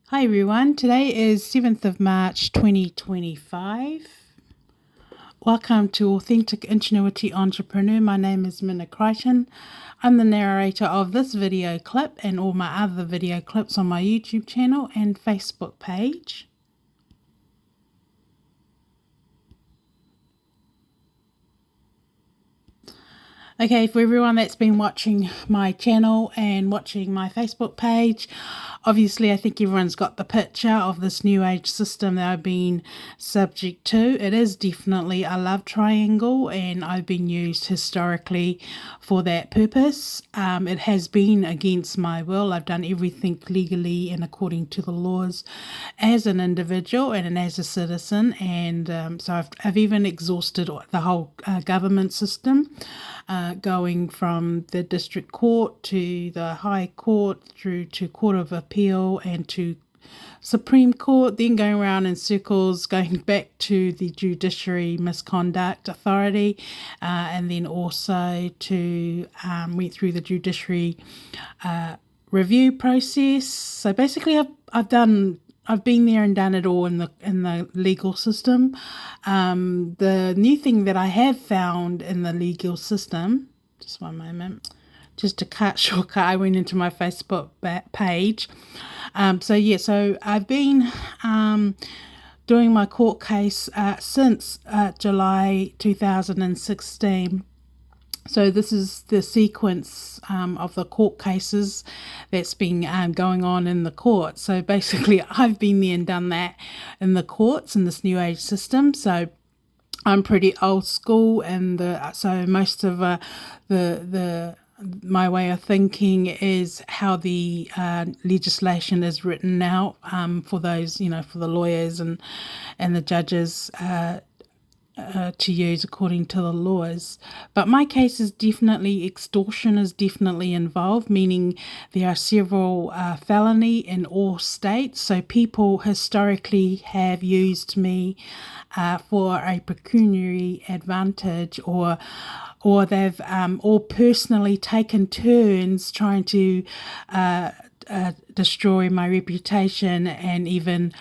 Hi everyone, today is 7th of March 2025. Welcome to Authentic Ingenuity Entrepreneur. My name is Mina Crichton. I'm the narrator of this video clip and all my other video clips on my YouTube channel and Facebook page. Okay, for everyone that's been watching my channel and watching my Facebook page, obviously I think everyone's got the picture of this new age system that I've been subject to. It is definitely a love triangle and I've been used historically for that purpose. It has been against my will. I've done everything legally and according to the laws as an individual and as a citizen, and so I've even exhausted the whole government system. Going from the district court to the high court through to court of appeal and to Supreme Court, then going around in circles, going back to the Judiciary Misconduct Authority, and then also to went through the Judiciary review process. So basically I've been there and done it all in the legal system. The new thing that I have found in the legal system, just one moment, just to shortcut, I went into my Facebook page. So I've been doing my court case since July 2016. So this is the sequence of the court cases that's been going on in the court. So basically I've been there and done that in the courts in this new age system. So I'm pretty old school, and so most of my way of thinking is how the legislation is written out for those, for the lawyers and the judges to use according to the laws. But my case is definitely, extortion is definitely involved, meaning there are several felony in all states. So people historically have used me for a pecuniary advantage, or they've all personally taken turns trying to destroy my reputation and even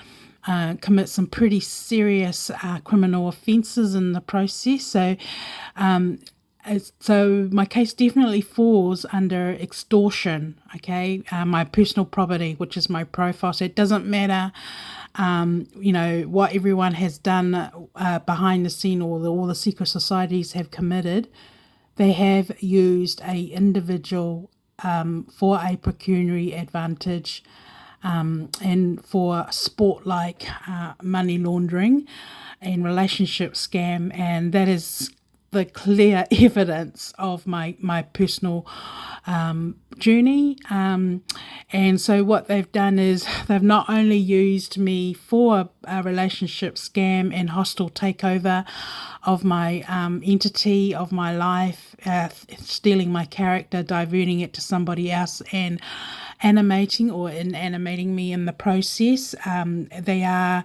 commit some pretty serious criminal offences in the process. So my case definitely falls under extortion, okay? My personal property, which is my profile. So it doesn't matter, what everyone has done behind the scene, or all the secret societies have committed. They have used a individual for a pecuniary advantage, and for sport like money laundering and relationship scam, and that is the clear evidence of my personal journey. And so what they've done is they've not only used me for a relationship scam and hostile takeover of my entity, of my life, stealing my character, diverting it to somebody else, and animating me in the process. They are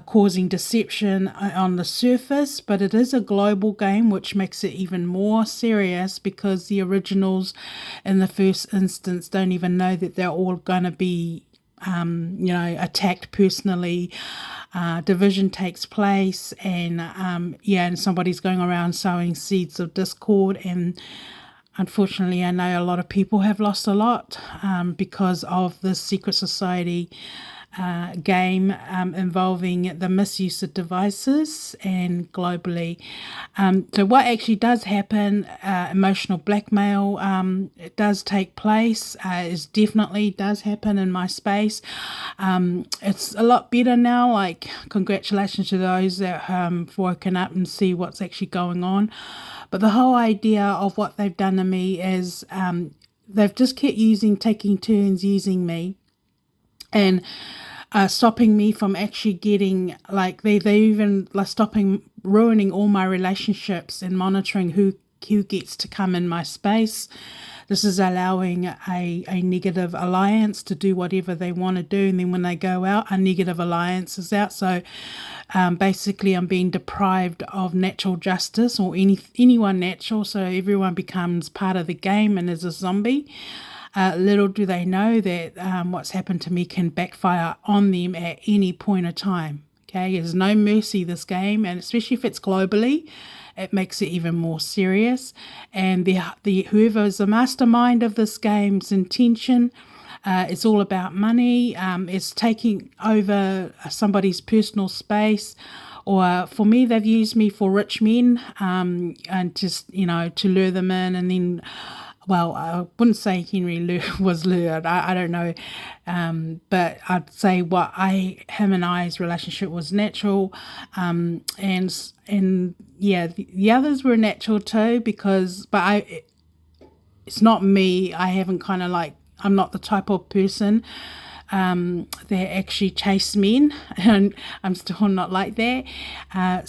causing deception on the surface, but it is a global game, which makes it even more serious, because the originals in the first instance don't even know that they're all going to be attacked personally. Division takes place, and somebody's going around sowing seeds of discord, and unfortunately I know a lot of people have lost a lot because of this secret society game involving the misuse of devices and globally. So what actually does happen, emotional blackmail, it does take place. It definitely does happen in my space. It's a lot better now. Like, congratulations to those that have woken up and see what's actually going on. But the whole idea of what they've done to me is they've just kept taking turns using me, and stopping me from actually getting, like, they even ruining all my relationships and monitoring who gets to come in my space. This is allowing a negative alliance to do whatever they want to do, and then when they go out, a negative alliance is out. So basically I'm being deprived of natural justice, or anyone natural, so everyone becomes part of the game and is a zombie. Little do they know that what's happened to me can backfire on them at any point of time. Okay, there's no mercy this game, and especially if it's globally, it makes it even more serious. And the whoever is the mastermind of this game's intention, it's all about money. It's taking over somebody's personal space. Or for me, they've used me for rich men, and just, to lure them in. And then, well, I wouldn't say Henry was lured. I don't know. But I'd say him and I's relationship was natural. And yeah, the others were natural too, it's not me. I haven't I'm not the type of person that actually chase men, and I'm still not like that.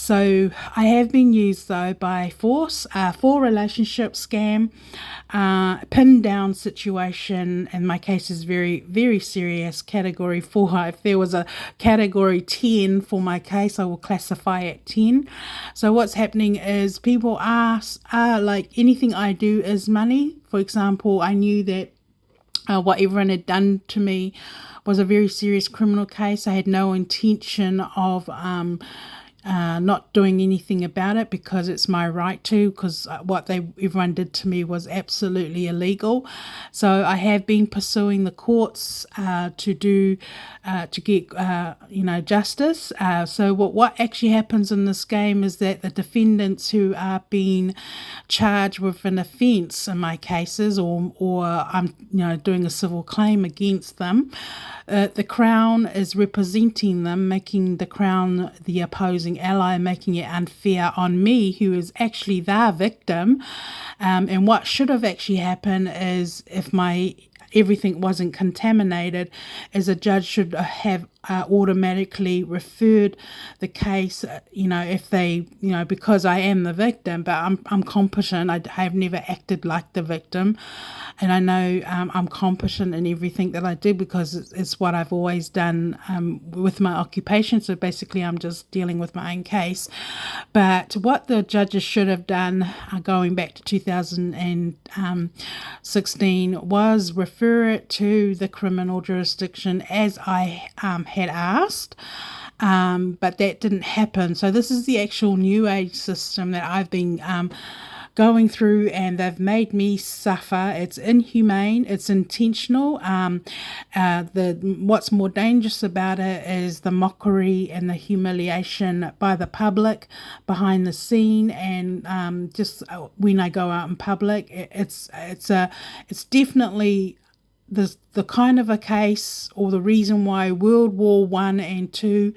So I have been used though by force for relationship scam, pinned down situation, and my case is very, very serious, category 4. If there was a category 10 for my case, I will classify it 10. So what's happening is people are like, anything I do is money. For example, I knew that what everyone had done to me was a very serious criminal case. I had no intention of not doing anything about it, because it's my right to, because what everyone did to me was absolutely illegal. So I have been pursuing the courts to get justice. So what actually happens in this game is that the defendants who are being charged with an offence in my cases, or I'm doing a civil claim against them, the Crown is representing them, making the Crown the opposing ally, making it unfair on me, who is actually their victim. And what should have actually happened is, if everything wasn't contaminated, as a judge should have automatically referred the case, if they, because I am the victim, but I'm competent. I have never acted like the victim, and I know I'm competent in everything that I do, because it's what I've always done with my occupation. So basically I'm just dealing with my own case. But what the judges should have done, going back to 2016, was refer it to the criminal jurisdiction, as I had asked, but that didn't happen. So this is the actual new age system that I've been going through, and they've made me suffer. It's inhumane, it's intentional. What's more dangerous about it is the mockery and the humiliation by the public behind the scene, and just when I go out in public, it's definitely the kind of a case, or the reason why World War I and II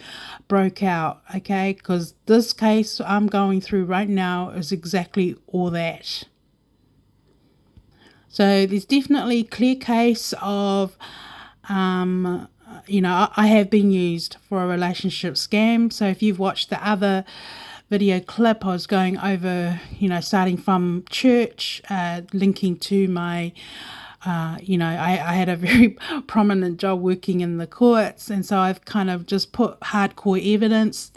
broke out, okay? Because this case I'm going through right now is exactly all that. So there's definitely a clear case of, I have been used for a relationship scam. So if you've watched the other video clip, I was going over, starting from church, linking to my I had a very prominent job working in the courts, and so I've kind of just put hardcore evidence.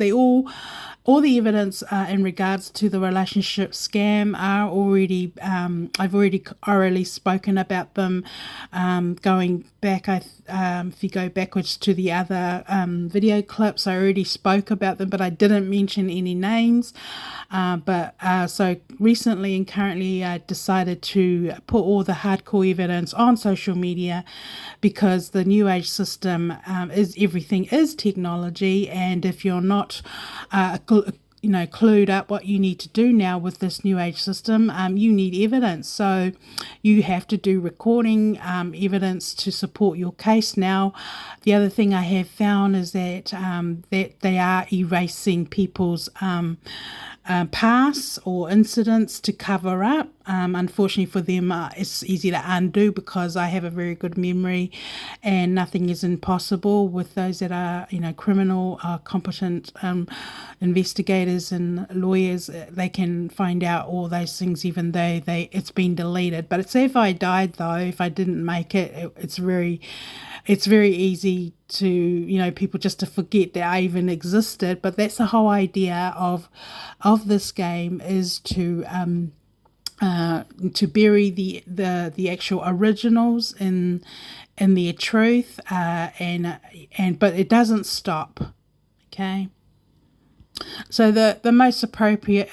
All the evidence in regards to the relationship scam are already, I've already orally spoken about them. Going back, if you go backwards to the other video clips, I already spoke about them, but I didn't mention any names. So recently and currently, I decided to put all the hardcore evidence on social media, because the new age system everything is technology, and if you're not clued up what you need to do now with this new age system, you need evidence. So you have to do recording evidence to support your case now. The other thing I have found is that they are erasing people's past or incidents to cover up. Unfortunately for them, it's easy to undo, because I have a very good memory, and nothing is impossible with those that are, criminal, competent investigators and lawyers. They can find out all those things, even though it's been deleted. But say if I died, though, if I didn't make it, it's very easy to, people just to forget that I even existed. But that's the whole idea of this game, is to to bury the actual originals in their truth, and but it doesn't stop. Okay, so the most appropriate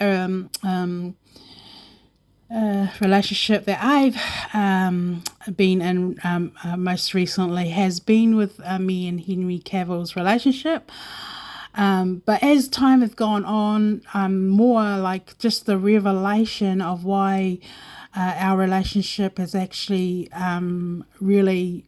relationship that I've been in most recently has been with me and Henry Cavill's relationship. But as time has gone on, more like just the revelation of why our relationship has actually really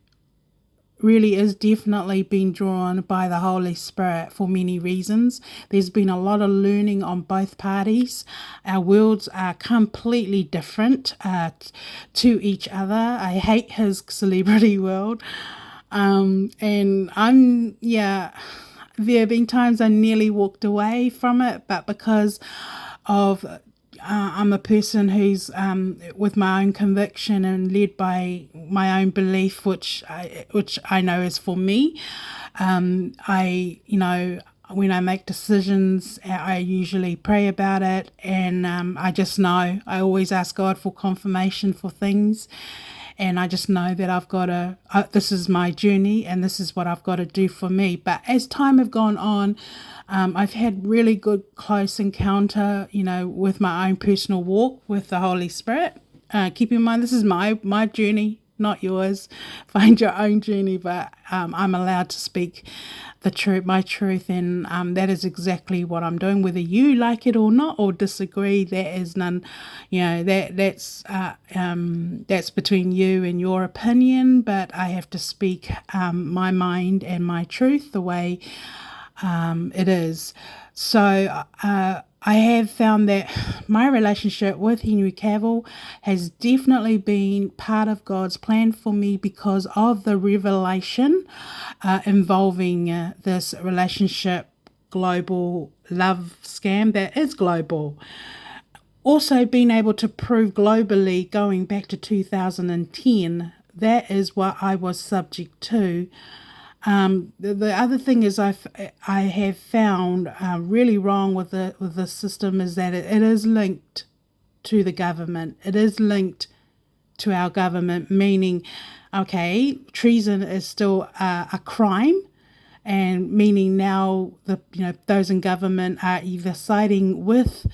is definitely been drawn by the Holy Spirit for many reasons. There's been a lot of learning on both parties. Our worlds are completely different to each other. I hate his celebrity world. And there have been times I nearly walked away from it, but because of I'm a person who's with my own conviction and led by my own belief, which I know is for me. When I make decisions, I usually pray about it, and I just know. I always ask God for confirmation for things, and I just know that I've got to, this is my journey and this is what I've got to do for me. But as time have gone on, I've had really good close encounter, with my own personal walk with the Holy Spirit. Keep in mind, this is my journey, not yours. Find your own journey, but I'm allowed to speak the truth, my truth, and that is exactly what I'm doing. Whether you like it or not, or disagree, that is none. That's between you and your opinion. But I have to speak my mind and my truth the way it is. So I have found that my relationship with Henry Cavill has definitely been part of God's plan for me because of the revelation involving this relationship global love scam that is global. Also being able to prove globally going back to 2010, that is what I was subject to. The other thing is I have found really wrong with the system is that it is linked to the government. It is linked to our government, meaning, okay, treason is still a crime, and meaning now those in government are either siding with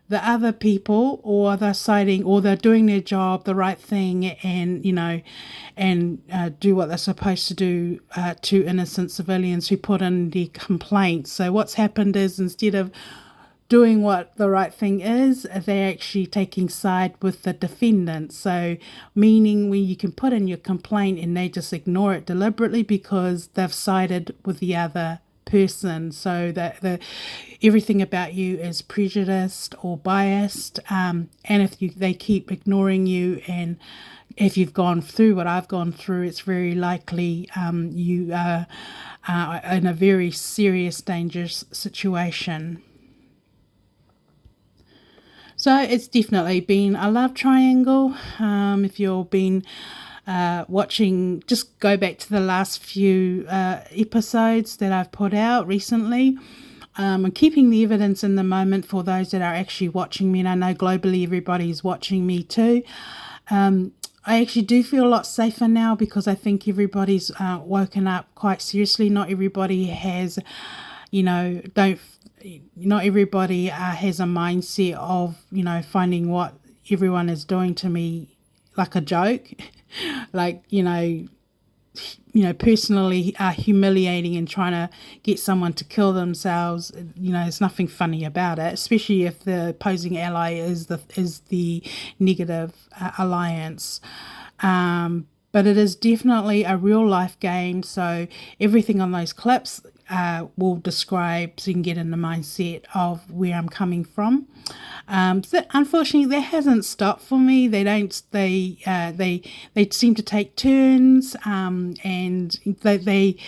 the other people, or they're doing their job, the right thing, and do what they're supposed to do to innocent civilians who put in their complaints. So what's happened is, instead of doing what the right thing is, they're actually taking side with the defendants. So meaning when you can put in your complaint and they just ignore it deliberately because they've sided with the other person, so that everything about you is prejudiced or biased, and if they keep ignoring you, and if you've gone through what I've gone through, it's very likely you are in a very serious, dangerous situation. So it's definitely been a love triangle. If you've been watching, just go back to the last few episodes that I've put out recently. I'm keeping the evidence in the moment for those that are actually watching me, and I know globally everybody's watching me too. I actually do feel a lot safer now because I think everybody's woken up quite seriously. Not everybody has, not everybody has a mindset of, finding what everyone is doing to me like a joke. Like, personally humiliating and trying to get someone to kill themselves. There's nothing funny about it, especially if the opposing ally is the negative alliance. But it is definitely a real life game. So everything on those clips will describe, so you can get in the mindset of where I'm coming from. So unfortunately, that hasn't stopped for me. They seem to take turns, and they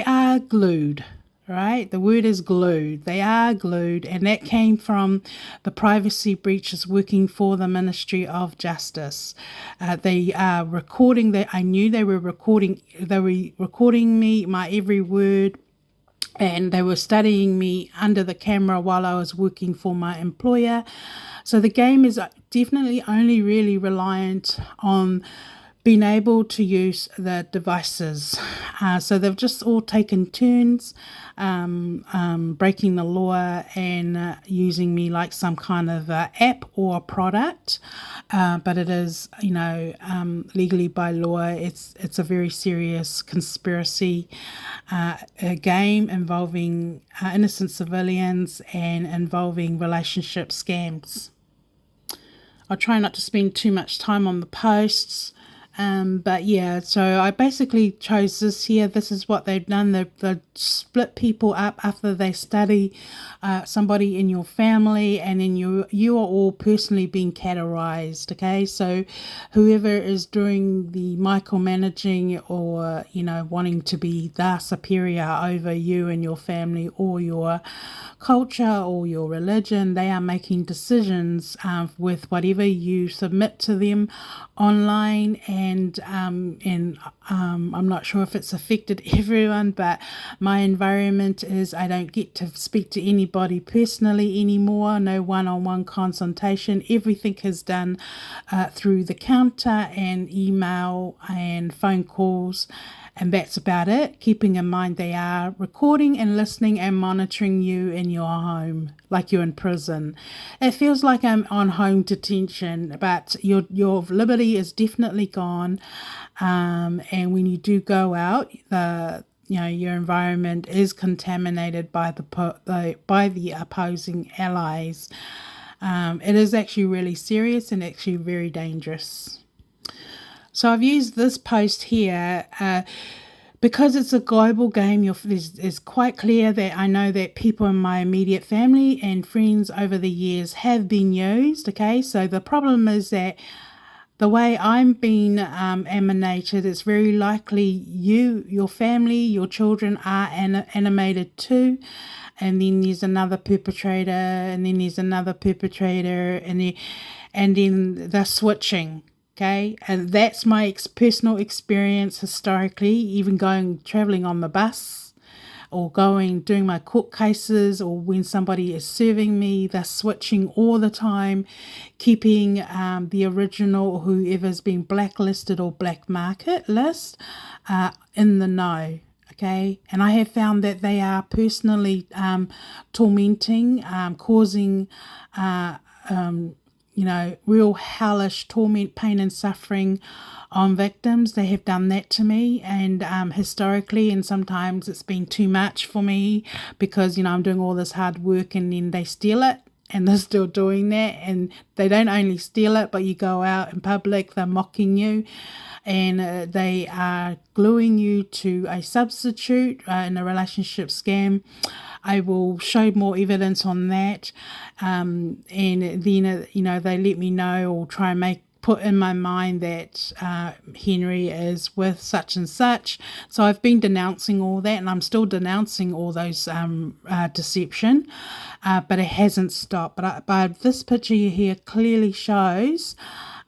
are glued. Right? The word is glued. They are glued, and that came from the privacy breaches working for the Ministry of Justice. They are recording. I knew they were recording. They were recording me, my every word, and they were studying me under the camera while I was working for my employer. So the game is definitely only really reliant on being able to use the devices. So they've just all taken turns breaking the law and using me like some kind of app or a product. But it is, legally by law, it's a very serious conspiracy a game involving innocent civilians and involving relationship scams. I try not to spend too much time on the posts. But yeah, so I basically chose this here. This is what they've done. They've split people up after they study somebody in your family, and then you are all personally being categorized. Okay, so whoever is doing the micromanaging or wanting to be the superior over you and your family or your culture or your religion, they are making decisions with whatever you submit to them online. And I'm not sure if it's affected everyone, but my environment is I don't get to speak to anybody personally anymore. No one-on-one consultation. Everything is done through the counter and email and phone calls. And that's about it. Keeping in mind they are recording and listening and monitoring you in your home, like you're in prison. It feels like I'm on home detention, but your liberty is definitely gone. And when you do go out, your environment is contaminated by the opposing allies. It is actually really serious and actually very dangerous. So I've used this post here because it's a global game. It's quite clear that I know that people in my immediate family and friends over the years have been used. Okay, so the problem is that the way I'm being emanated, it's very likely your family, your children are animated too. And then there's another perpetrator, and then there's another perpetrator, and then they're switching. Okay, and that's my personal experience historically, even traveling on the bus or doing my court cases, or when somebody is serving me, they're switching all the time, keeping the original or whoever's been blacklisted or black market list in the know. Okay, and I have found that they are personally tormenting, causing real hellish torment, pain and suffering on victims. They have done that to me, and historically, and sometimes it's been too much for me because, I'm doing all this hard work and then they steal it, and they're still doing that. And they don't only steal it, but you go out in public, they're mocking you, and they are gluing you to a substitute in a relationship scam. I will show more evidence on that. And then, they let me know or try and put in my mind that Henry is with such and such. So I've been denouncing all that, and I'm still denouncing all those deception, but it hasn't stopped. But this picture here clearly shows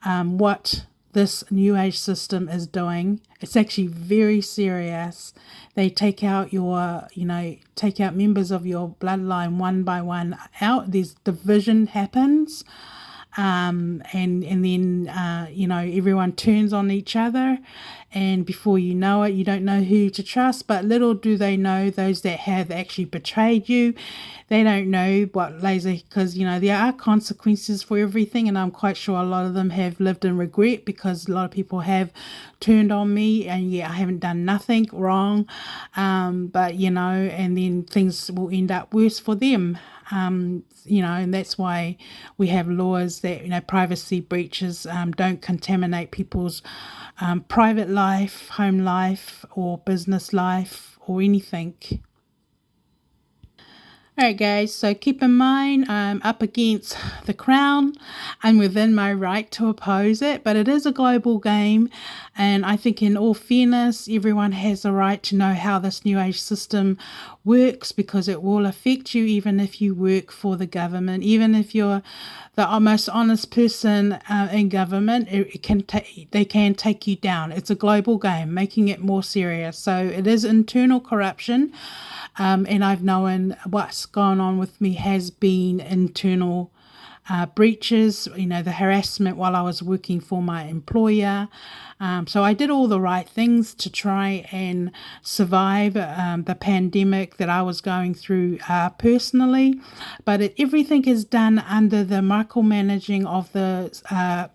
what this new age system is doing. It's actually very serious. They take out members of your bloodline one by one out. There's division happens. And then everyone turns on each other, and before you know it, you don't know who to trust. But little do they know, those that have actually betrayed you, they don't know what lays, because there are consequences for everything, and I'm quite sure a lot of them have lived in regret, because a lot of people have turned on me, and I haven't done nothing wrong, but and then things will end up worse for them. And that's why we have laws that, privacy breaches don't contaminate people's private life, home life, or business life, or anything. Alright guys, so keep in mind I'm up against the Crown. I'm within my right to oppose it, but it is a global game, and I think in all fairness everyone has a right to know how this new age system works, because it will affect you even if you work for the government, even if you're the most honest person in government. They can take you down. It's a global game, making it more serious. So it is internal corruption. And I've known what's gone on with me has been internal breaches, the harassment while I was working for my employer. So I did all the right things to try and survive the pandemic that I was going through personally. But everything is done under the micromanaging of the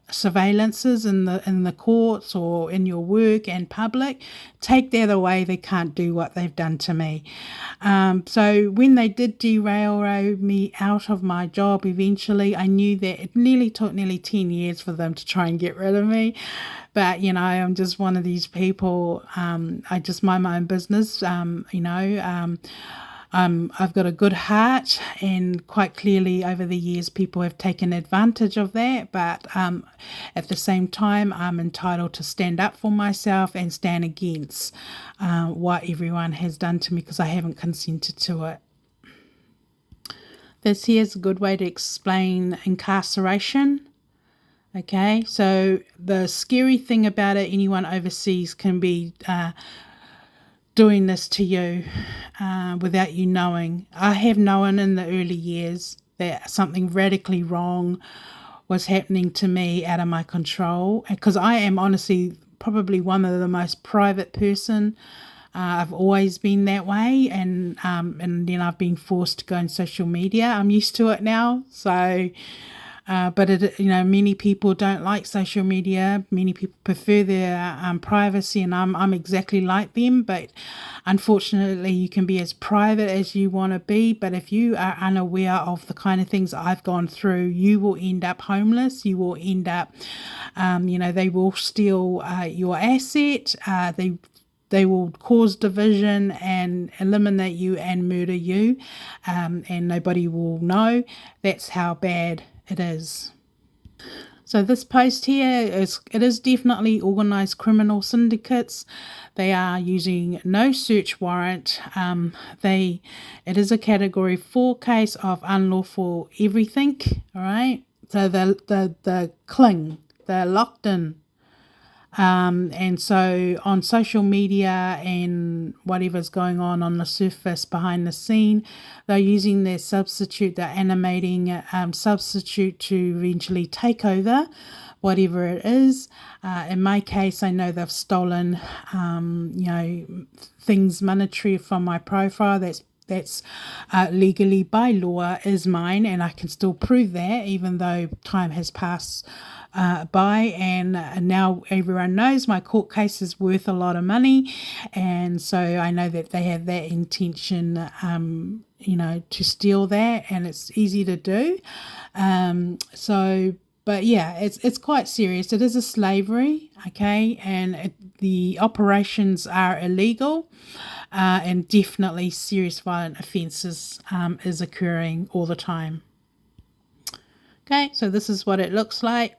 surveillances in the courts or in your work and public. Take that away, they can't do what they've done to me. So when they did derail me out of my job eventually, I knew that it took nearly 10 years for them to try and get rid of me. But, I'm just one of these people. I just mind my own business. I've got a good heart, and quite clearly over the years people have taken advantage of that. But at the same time, I'm entitled to stand up for myself and stand against what everyone has done to me, because I haven't consented to it. This here is a good way to explain incarceration. Okay, so the scary thing about it, anyone overseas can be doing this to you without you knowing. I have known in the early years that something radically wrong was happening to me out of my control, because I am honestly probably one of the most private person. I've always been that way, and then I've been forced to go on social media. I'm used to it now, so but many people don't like social media. Many people prefer their privacy, and I'm exactly like them. But unfortunately, you can be as private as you want to be. But if you are unaware of the kind of things I've gone through, you will end up homeless. You will end up, they will steal your asset. They will cause division and eliminate you and murder you, and nobody will know. That's how bad it is. So this post here is definitely organised criminal syndicates. They are using no search warrant. It is a Category 4 case of unlawful everything. All right. So the cling, they're locked in. And so on social media and whatever's going on the surface behind the scene, they're using their substitute, their animating substitute to eventually take over whatever it is. In my case, I know they've stolen, things monetary from my profile. That's legally by law is mine, and I can still prove that even though time has passed by, and now everyone knows my court case is worth a lot of money, and so I know that they have that intention to steal that, and it's easy to do. But yeah, it's quite serious. It is a slavery, okay, and the operations are illegal, and definitely serious violent offences is occurring all the time. Okay, so this is what it looks like.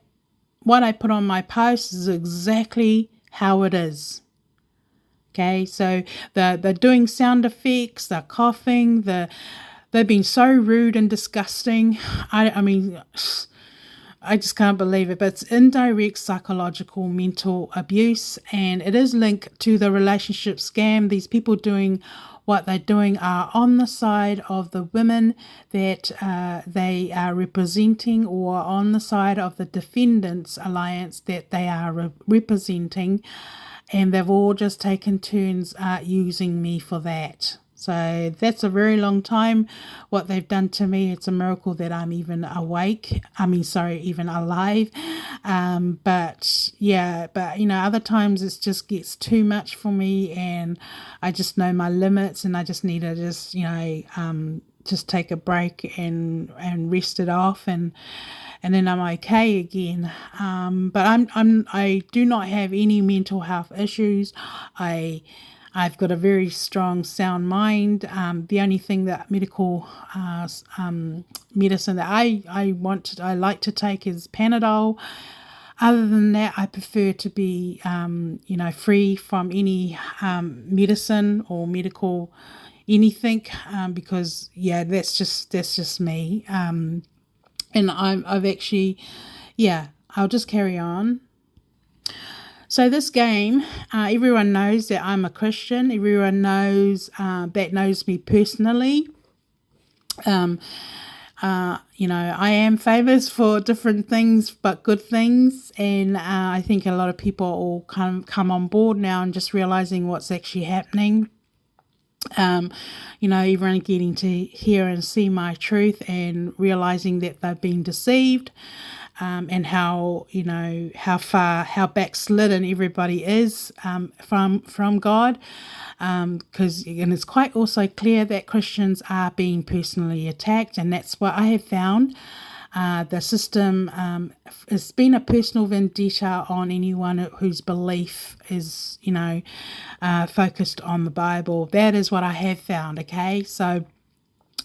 What I put on my post is exactly how it is. Okay, so they're doing sound effects, they're coughing, they've been so rude and disgusting. I mean, I just can't believe it, but it's indirect psychological mental abuse, and it is linked to the relationship scam. These people doing what they're doing are on the side of the women that they are representing, or on the side of the defendants alliance that they are representing, and they've all just taken turns using me for that. So that's a very long time what they've done to me. It's a miracle that I'm even even alive. But other times it just gets too much for me, and I just know my limits, and I just need to just take a break and rest it off, and then I'm okay again. But I do not have any mental health issues. I've got a very strong, sound mind. The only thing that medicine that I like to take is Panadol. Other than that, I prefer to be, free from any medicine or medical anything, because that's just me. And I've actually, I'll just carry on. So this game, everyone knows that I'm a Christian. Everyone knows that knows me personally. I am famous for different things, but good things. And I think a lot of people are all come on board now and just realizing what's actually happening. Everyone getting to hear and see my truth and realizing that they've been deceived. And how backslidden everybody is from God, and it's quite also clear that Christians are being personally attacked, and that's what I have found. The system has been a personal vendetta on anyone whose belief is focused on the Bible. That is what I have found. Okay, so.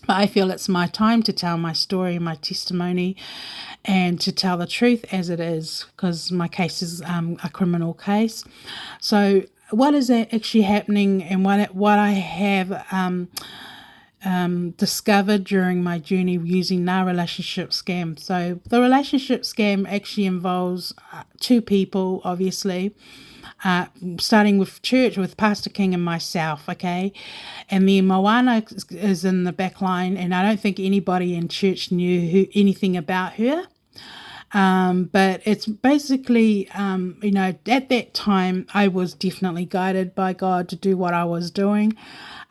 But I feel it's my time to tell my story, my testimony, and to tell the truth as it is, because my case is a criminal case. So what is actually happening, and what I have discovered during my journey using the relationship scam. So the relationship scam actually involves two people, obviously. Starting with church with Pastor King and myself, okay? And then Moana is in the back line, and I don't think anybody in church knew anything about her. But it's basically, at that time, I was definitely guided by God to do what I was doing.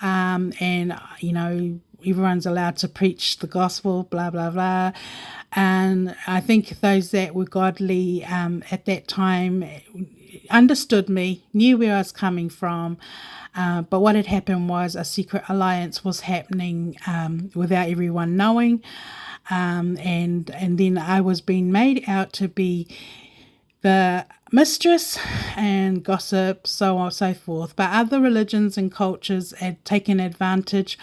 Everyone's allowed to preach the gospel, blah, blah, blah. And I think those that were godly at that time understood me, knew where I was coming from, but what had happened was a secret alliance was happening without everyone knowing, and then I was being made out to be the mistress and gossip, so on and so forth. But other religions and cultures had taken advantage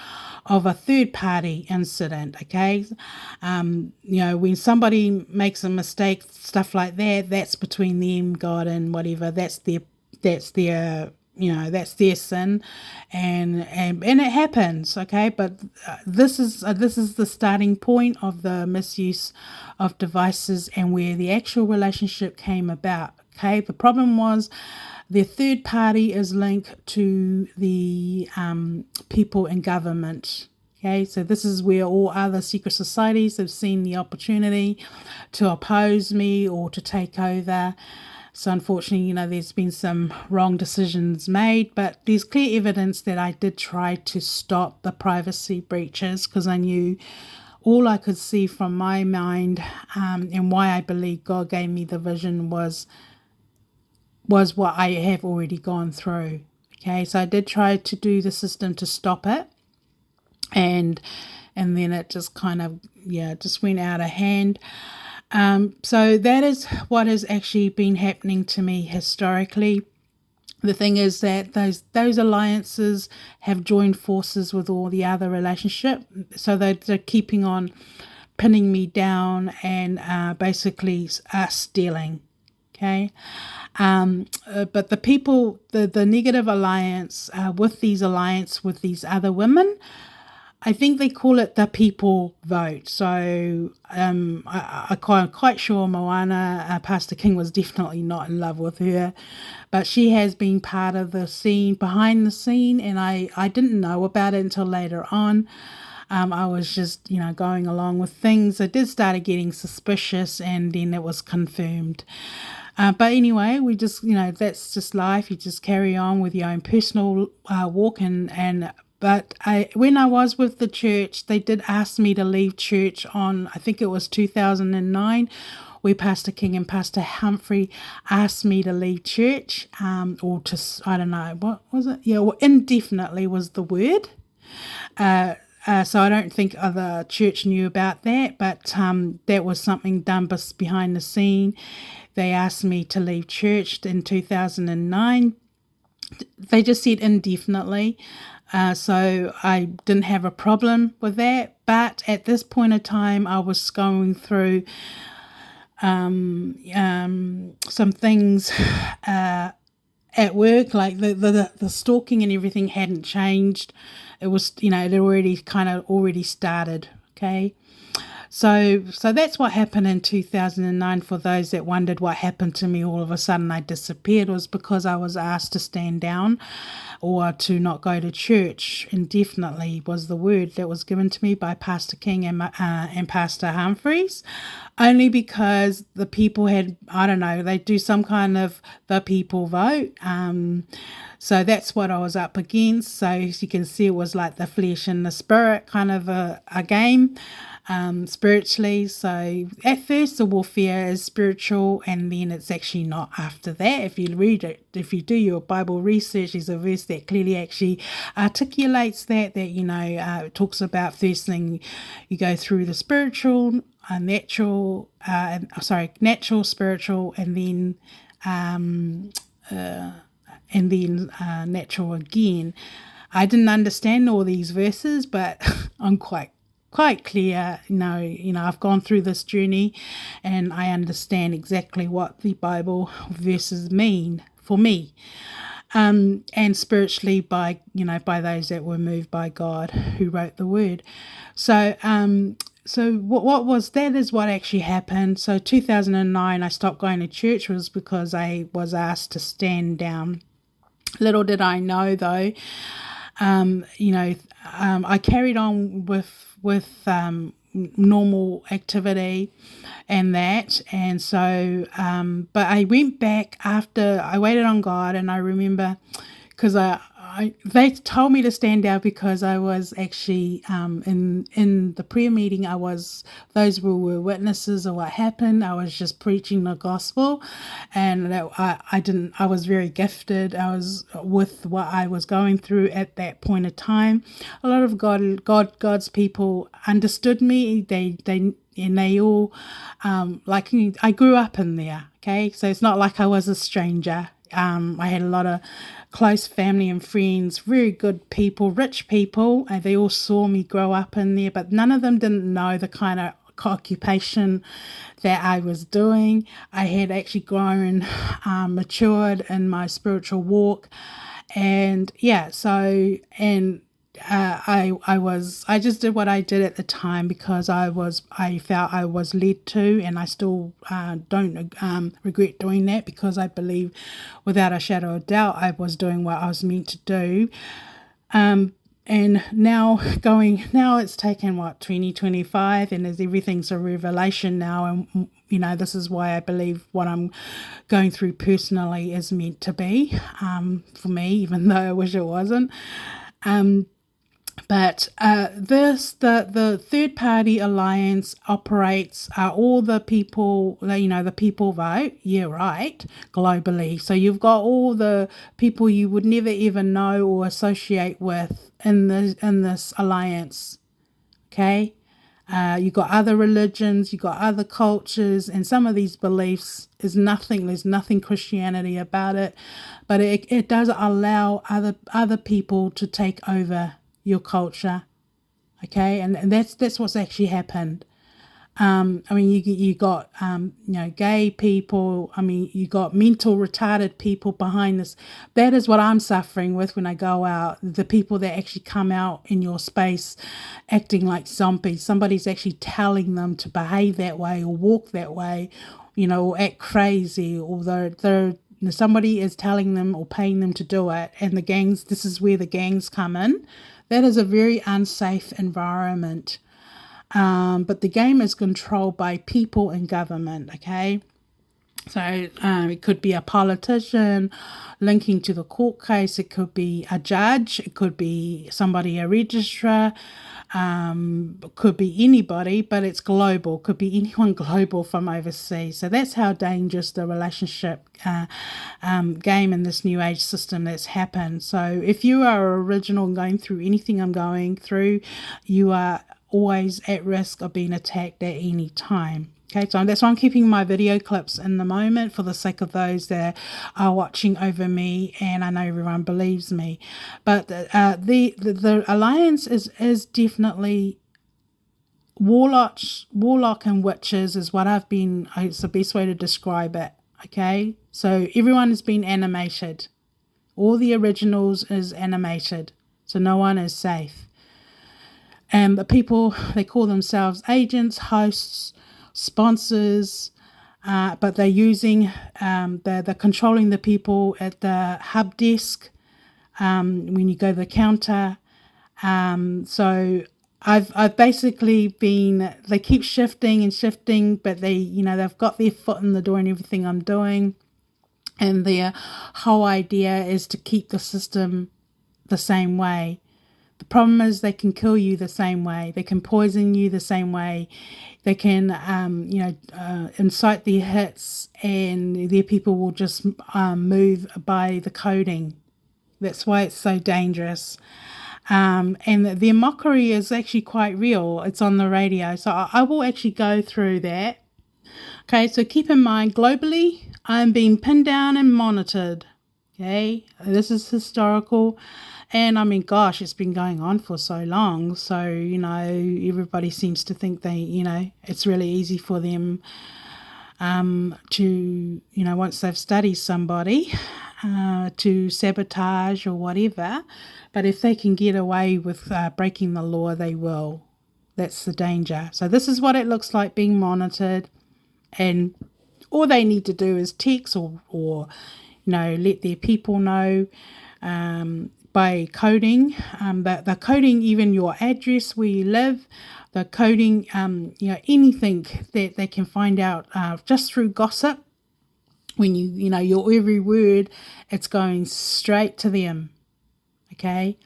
of a third party incident, okay? When somebody makes a mistake, stuff like that, that's between them, God, and whatever. That's their sin, and it happens, okay? But this is the starting point of the misuse of devices and where the actual relationship came about. Okay, the problem was the third party is linked to the people in government. Okay, so this is where all other secret societies have seen the opportunity to oppose me or to take over. So unfortunately, there's been some wrong decisions made, but there's clear evidence that I did try to stop the privacy breaches, because I knew all I could see from my mind, and why I believe God gave me the vision was what I have already gone through. Okay, so I did try to do the system to stop it, and then it just kind of just went out of hand. So that is what has actually been happening to me historically. The thing is that those alliances have joined forces with all the other relationship, so they're keeping on pinning me down and basically stealing. Okay, but the people, the negative alliance with these other women, I think they call it the people vote. So I'm quite sure Moana, Pastor King, was definitely not in love with her, but she has been part of the scene, behind the scene, and I didn't know about it until later on. I was just, going along with things. I did start getting suspicious, and then it was confirmed. But anyway, we just, that's just life. You just carry on with your own personal walk, but when I was with the church, they did ask me to leave church on, I think it was 2009, where Pastor King and Pastor Humphrey asked me to leave church, or to, I don't know, what was it? Yeah, well, indefinitely was the word. So I don't think other church knew about that, but that was something done behind the scene. They asked me to leave church in 2009. They just said indefinitely. So I didn't have a problem with that. But at this point in time, I was going through some things at work, like the stalking and everything hadn't changed. It was, it already started. Okay. So that's what happened in 2009. For those that wondered what happened to me, all of a sudden I disappeared, was because I was asked to stand down or to not go to church indefinitely, was the word that was given to me by Pastor King and Pastor Humphreys, only because the people had, I don't know, they do some kind of the people vote. So that's what I was up against. So as you can see, it was like the flesh and the spirit kind of a game. Spiritually. So at first the warfare is spiritual, and then it's actually not after that. If you read it, if you do your Bible research, there's a verse that clearly actually articulates that it talks about first thing you go through the spiritual, natural, spiritual, and then natural again. I didn't understand all these verses, but I'm quite clear. I've gone through this journey and I understand exactly what the Bible verses mean for me, and spiritually by those that were moved by God who wrote the word. So what was that is what actually happened. So 2009 I stopped going to church was because I was asked to stand down. Little did I know though, I carried on with normal activity and that, and so but I went back after I waited on God, and I remember because they told me to stand down because I was actually in the prayer meeting. Those were witnesses of what happened. I was just preaching the gospel, and I was very gifted. I was with what I was going through at that point of time. A lot of God's people understood me. They all I grew up in there. Okay, so it's not like I was a stranger. I had a lot of close family and friends, very good people, rich people, and they all saw me grow up in there, but none of them didn't know the kind of occupation that I was doing. I had actually grown, matured in my spiritual walk, and I just did what I did at the time because I felt I was led to, and I still don't regret doing that, because I believe without a shadow of doubt I was doing what I was meant to do. And now it's taken 2025, and everything's a revelation now, and this is why I believe what I'm going through personally is meant to be for me, even though I wish it wasn't. But the third party alliance operates all the people, the people vote, yeah, right, globally. So you've got all the people you would never ever know or associate with in this alliance, okay? You got other religions, you got other cultures, and some of these beliefs there's nothing Christianity about it, but it does allow other people to take over your culture, okay? And that's what's actually happened. You got gay people. You got mental retarded people behind this. That is what I'm suffering with when I go out. The people that actually come out in your space acting like zombies. Somebody's actually telling them to behave that way or walk that way, or act crazy, or somebody is telling them or paying them to do it. And the gangs, this is where the gangs come in. That is a very unsafe environment. But the game is controlled by people and government, okay? So it could be a politician linking to the court case. It could be a judge. It could be a registrar. It could be anybody, but it's global. It could be anyone global from overseas. So that's how dangerous the relationship game in this new age system that's happened. So if you are original and going through anything I'm going through, you are always at risk of being attacked at any time. Okay, so that's why I'm keeping my video clips in the moment for the sake of those that are watching over me, and I know everyone believes me. But the alliance is definitely warlock and witches is what it's the best way to describe it. Okay, so everyone has been animated. All the originals is animated, so no one is safe. And the people, they call themselves agents, hosts, sponsors, but they're using, they're controlling the people at the hub desk when you go to the counter. So I've basically been, they keep shifting and shifting, but they've got their foot in the door in everything I'm doing. And their whole idea is to keep the system the same way. The problem is they can kill you the same way. They can poison you the same way. They can, incite their hits, and their people will just move by the coding. That's why it's so dangerous. And their mockery is actually quite real. It's on the radio. So I will actually go through that. Okay, so keep in mind, globally, I'm being pinned down and monitored. Okay, this is historical. And I mean, gosh, it's been going on for so long. So, everybody seems to think it's really easy for them to, once they've studied somebody, to sabotage or whatever. But if they can get away with breaking the law, they will. That's the danger. So this is what it looks like being monitored. And all they need to do is text or let their people know by coding. They're coding even your address where you live. They're coding anything that they can find out just through gossip. When your every word, it's going straight to them. Okay.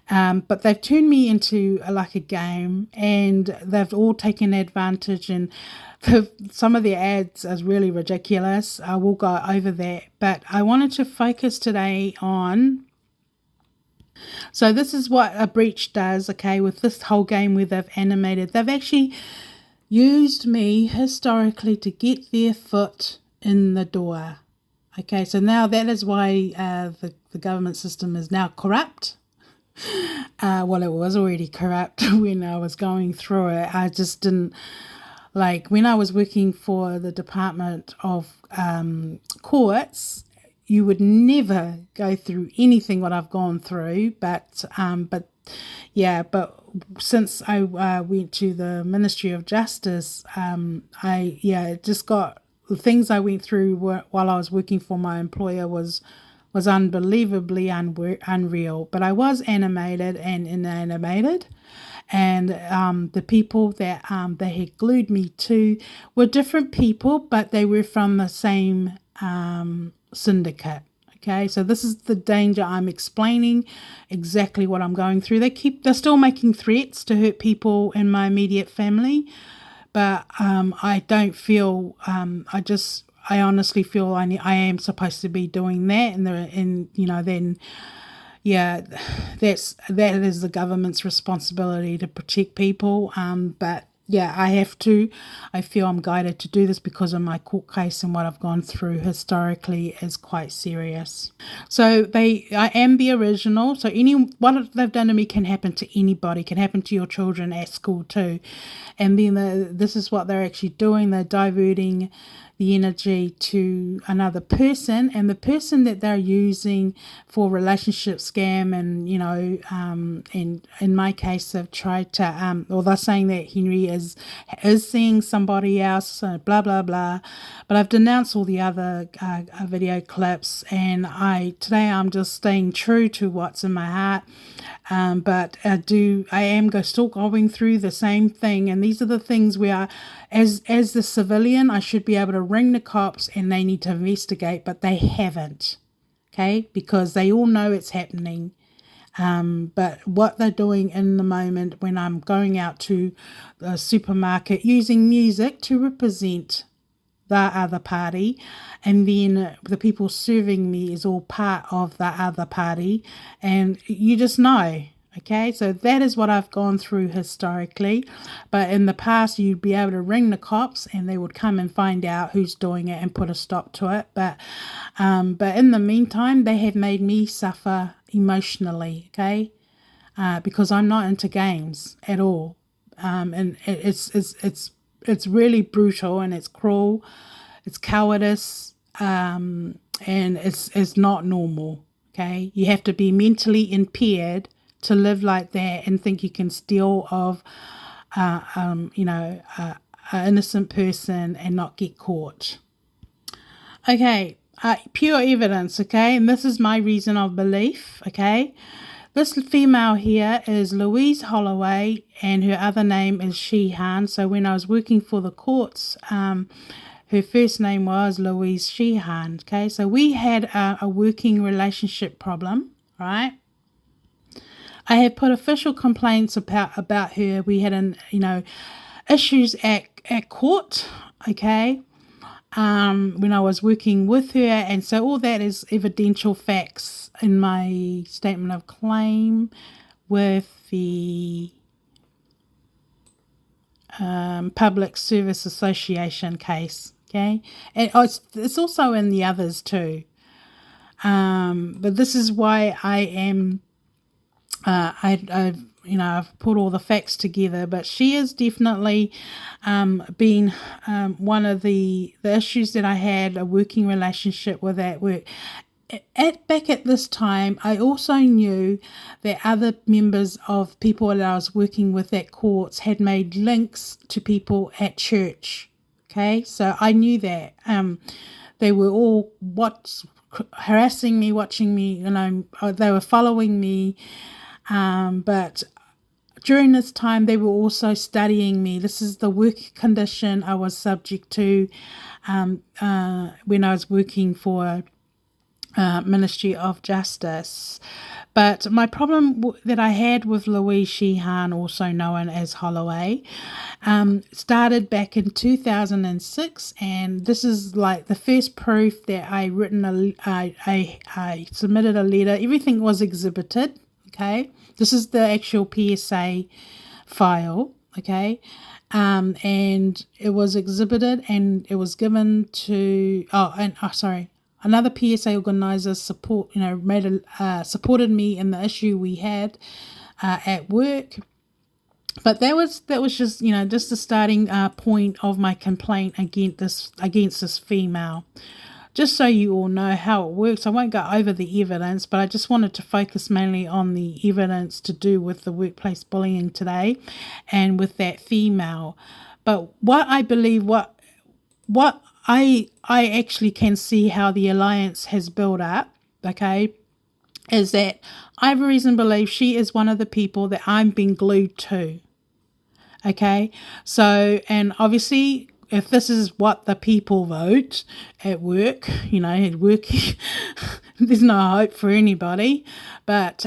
But they've turned me into like a game, and they've all taken advantage, and some of the ads are really ridiculous. I will go over that, but I wanted to focus today on, so this is what a breach does, okay, with this whole game where they've animated. They've actually used me historically to get their foot in the door. Okay, so now that is why the government system is now corrupt. Well, it was already corrupt when I was going through it. I just didn't, when I was working for the Department of Courts, you would never go through anything what I've gone through, but since I went to the Ministry of Justice, it just got, the things I went through while I was working for my employer was unbelievably unreal. But I was animated and inanimated, and the people that they had glued me to were different people, but they were from the same syndicate. Okay, so this is the danger. I'm explaining exactly what I'm going through. They're still making threats to hurt people in my immediate family, but I don't feel, I honestly feel I am supposed to be doing that, that is the government's responsibility to protect people. But I feel I'm guided to do this because of my court case, and what I've gone through historically is quite serious. So I am the original. So what they've done to me can happen to anybody, can happen to your children at school too. And then this is what they're actually doing. They're diverting the energy to another person, and the person that they're using for relationship scam, and and in my case they've tried to they're saying that Henry is seeing somebody else, blah blah blah, but I've denounced all the other video clips, and today I'm just staying true to what's in my heart. But I am still going through the same thing, and these are the things where, as the civilian, I should be able to ring the cops and they need to investigate, but they haven't, okay, because they all know it's happening. But what they're doing in the moment, when I'm going out to the supermarket using music to represent the other party, and then the people serving me is all part of the other party, and you just know, Okay, so that is what I've gone through historically. But in the past, you'd be able to ring the cops and they would come and find out who's doing it and put a stop to it. But in the meantime, they have made me suffer emotionally, okay? Because I'm not into games at all. And it's really brutal and it's cruel, it's cowardice, and it's not normal, okay? You have to be mentally impaired to live like that and think you can steal of, an innocent person and not get caught. Okay, pure evidence, okay? And this is my reason of belief, okay? This female here is Louise Holloway, and her other name is Sheehan. So when I was working for the courts, her first name was Louise Sheehan, okay? So we had a working relationship problem, right? I had put official complaints about her. We had issues at court, okay, when I was working with her, and so all that is evidential facts in my statement of claim with the Public Service Association case, okay, and it's also in the others too, but this is why I am. I've put all the facts together, but she has definitely been one of the issues that I had a working relationship with at work. Back at this time, I also knew that other members of people that I was working with at courts had made links to people at church. Okay, so I knew that they were all harassing me, watching me. They were following me. But during this time, they were also studying me. This is the work condition I was subject to when I was working for Ministry of Justice. But my problem that I had with Louise Sheehan, also known as Holloway, started back in 2006, and this is like the first proof that I submitted a letter. Everything was exhibited. Okay, this is the actual PSA file, okay, and it was exhibited and it was given to, another PSA organizer supported me in the issue we had at work. But that was just just the starting point of my complaint against this female. Just so you all know how it works, I won't go over the evidence, but I just wanted to focus mainly on the evidence to do with the workplace bullying today and with that female. But what I believe, what I actually can see how the alliance has built up, okay, is that I have a reason to believe she is one of the people that I'm being glued to. Okay, so, and obviously, if this is what the people vote at work, at work, there's no hope for anybody. But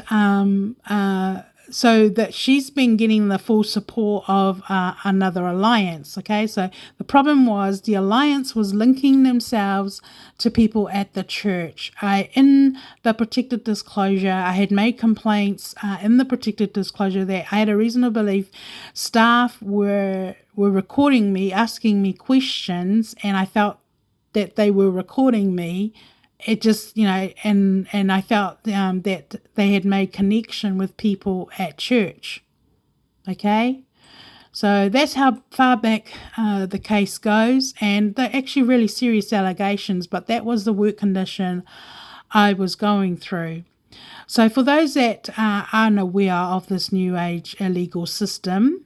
so that she's been getting the full support of another alliance. Okay, so the problem was the alliance was linking themselves to people at the church. In the protected disclosure, I had made complaints in the protected disclosure that I had a reason to believe staff were recording me, asking me questions, and I felt that they were recording me. It just, and I felt that they had made connection with people at church. Okay, so that's how far back the case goes, and they're actually really serious allegations, but that was the work condition I was going through. So for those that are unaware of this new age illegal system,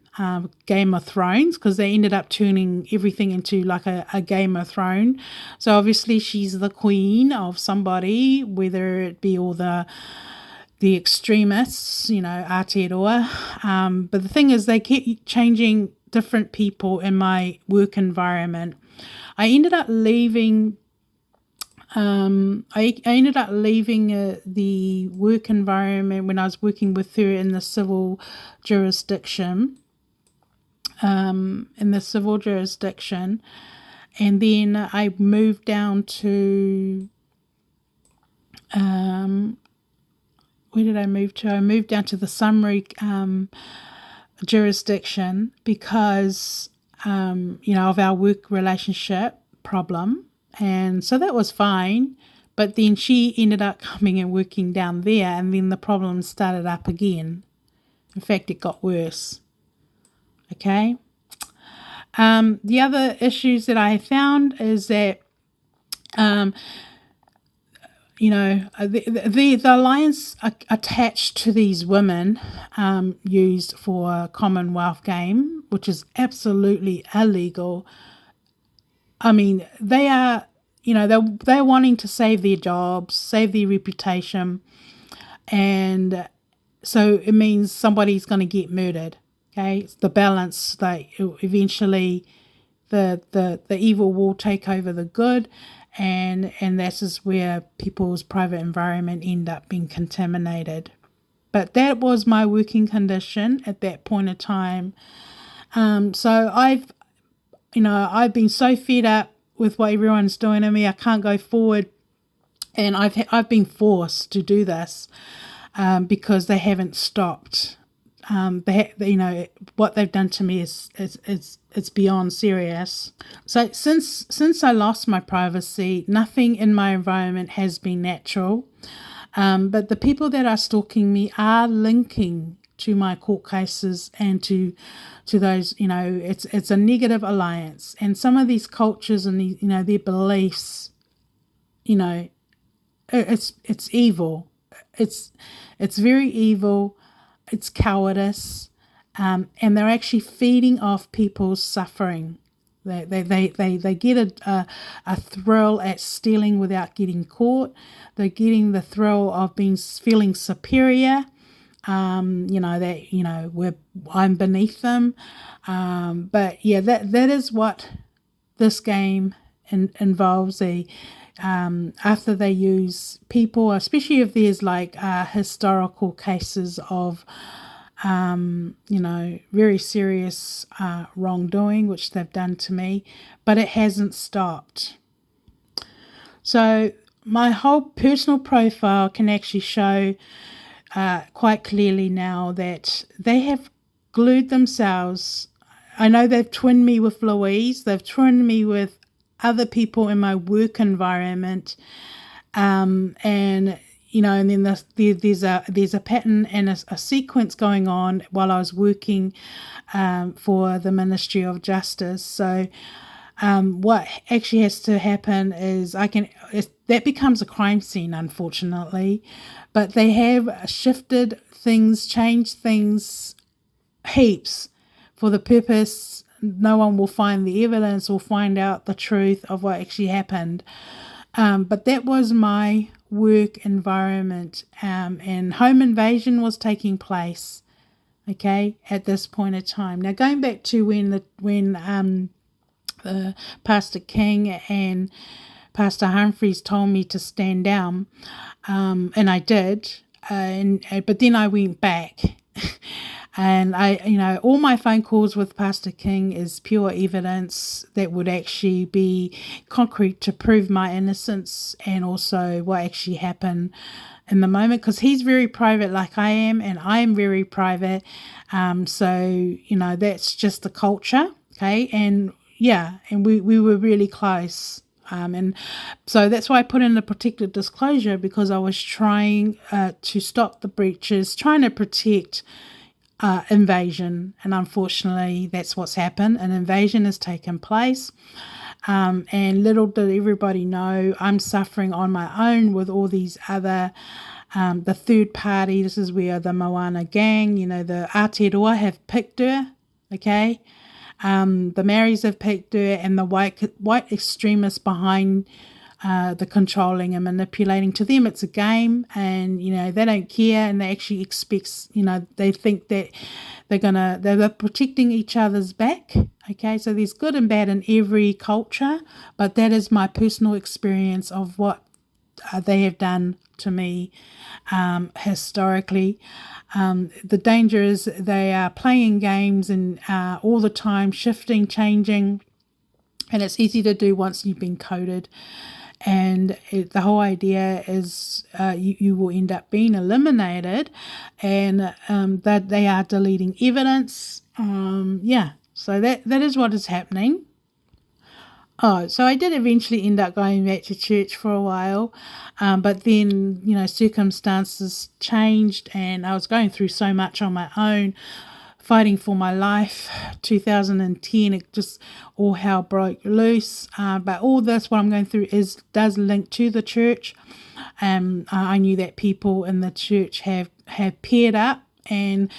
Game of Thrones, because they ended up turning everything into like a Game of Thrones. So obviously she's the queen of somebody, whether it be all the extremists, Aotearoa. But the thing is, they keep changing different people in my work environment. I ended up leaving. I ended up leaving the work environment when I was working with her in the civil jurisdiction. And then I moved down to where did I move to? I moved down to the summary jurisdiction because, of our work relationship problem. And so that was fine. But then she ended up coming and working down there, and then the problem started up again. In fact, it got worse. Okay. The other issues that I have found is that, the alliance attached to these women used for Commonwealth game, which is absolutely illegal. I mean, they are, they're wanting to save their jobs, save their reputation, and so it means somebody's going to get murdered. Okay, it's the balance. Eventually, the evil will take over the good, and this is where people's private environment end up being contaminated. But that was my working condition at that point of time. So I've been so fed up with what everyone's doing to me. I can't go forward, and I've been forced to do this because they haven't stopped. What they've done to me is it's beyond serious. So since I lost my privacy, nothing in my environment has been natural. But the people that are stalking me are linking to my court cases and to those, it's a negative alliance. And some of these cultures and their beliefs, it's evil. It's very evil. It's cowardice, and they're actually feeding off people's suffering. They get a thrill at stealing without getting caught. They're getting the thrill of feeling superior. I'm beneath them. But yeah, that is what this game involves. After they use people, especially if there's historical cases of very serious wrongdoing, which they've done to me, but it hasn't stopped. So my whole personal profile can actually show quite clearly now that they have glued themselves. I know they've twinned me with Louise, they've twinned me with other people in my work environment, and then there's a pattern and a sequence going on while I was working for the Ministry of Justice. So what actually has to happen is that becomes a crime scene, unfortunately, but they have shifted things, changed things heaps for the purpose no one will find the evidence or find out the truth of what actually happened. But that was my work environment, and home invasion was taking place, at this point in time. Now, going back to when Pastor King and Pastor Humphreys told me to stand down, and I did, but then I went back. And all my phone calls with Pastor King is pure evidence that would actually be concrete to prove my innocence and also what actually happened in the moment, because he's very private like I am, and I am very private. So that's just the culture. And we were really close. And so that's why I put in a protected disclosure, because I was trying to stop the breaches, trying to protect invasion, and unfortunately that's what's happened. An invasion has taken place, and little did everybody know I'm suffering on my own with all these other the third party. This is where the Moana gang, the Aotearoa have picked her, the Maoris have picked her, and the white extremists behind the controlling and manipulating. To them it's a game, and they don't care, and they actually expect, they think that they're protecting each other's back. So there's good and bad in every culture, but that is my personal experience of what they have done to me historically. The danger is they are playing games and all the time shifting, changing, and it's easy to do once you've been coded. And the whole idea is you will end up being eliminated, and that they are deleting evidence. Yeah, so that is what is happening. Oh, so I did eventually end up going back to church for a while, but then, circumstances changed and I was going through so much on my own, fighting for my life. 2010, it just all hell broke loose. But all this, what I'm going through, does link to the church. I knew that people in the church have paired up, and